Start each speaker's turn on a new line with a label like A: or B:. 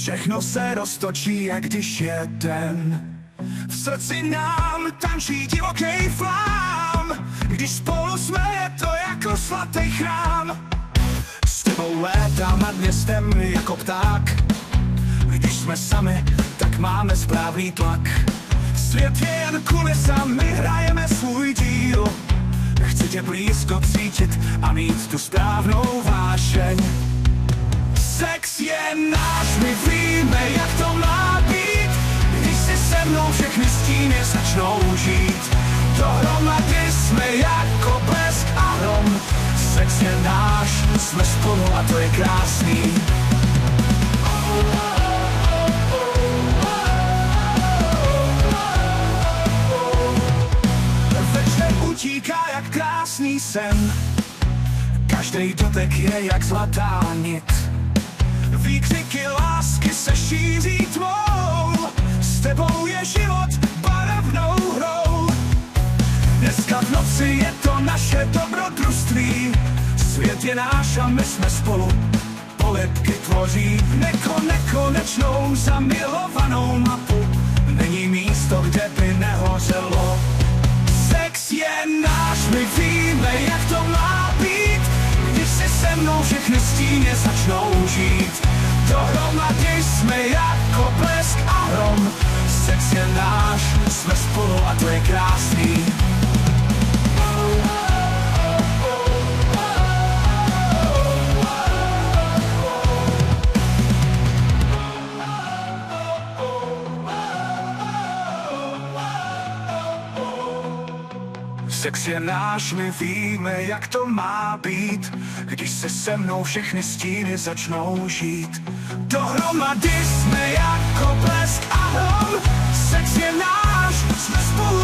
A: Všechno se roztočí, jak když je den. V srdci nám tančí divoký flám. Když spolu jsme, je to jako svatý chrám. S tebou létám nad městem jako pták. Když jsme sami, tak máme správný tlak. Svět je jen kulisa, my hrajeme svůj díl. Chci tě blízko cítit a mít tu správnou vášeň. Sex je náš, my víme, jak to má být. Když si se mnou všechny stíny začnou žít. Dohromady jsme jako blesk a hrom. Sex je náš, jsme spolu a to je krásný. Večer utíká jak krásný sen. Každý dotek je jak zlatá nit. Výkřiky lásky se šíří tmou. S tebou je život barevnou hrou. Dneska v noci je to naše dobrodružství. Svět je náš a my jsme spolu. Polepky tvoří nekonečnou zamilovanou mapu. Není místo, kde by nehořelo. Sex je náš, my víme, jak to má být. Když si se mnou všechny stíny začnou žít. Dohromady jsme jako blesk a hrom. Sex je náš, jsme spolu a to je krásný. Sex je náš, my víme, jak to má být. Když se se mnou všechny stíny začnou žít. Dohromady jsme jako blesk a hrom. Sex je náš, jsme spolu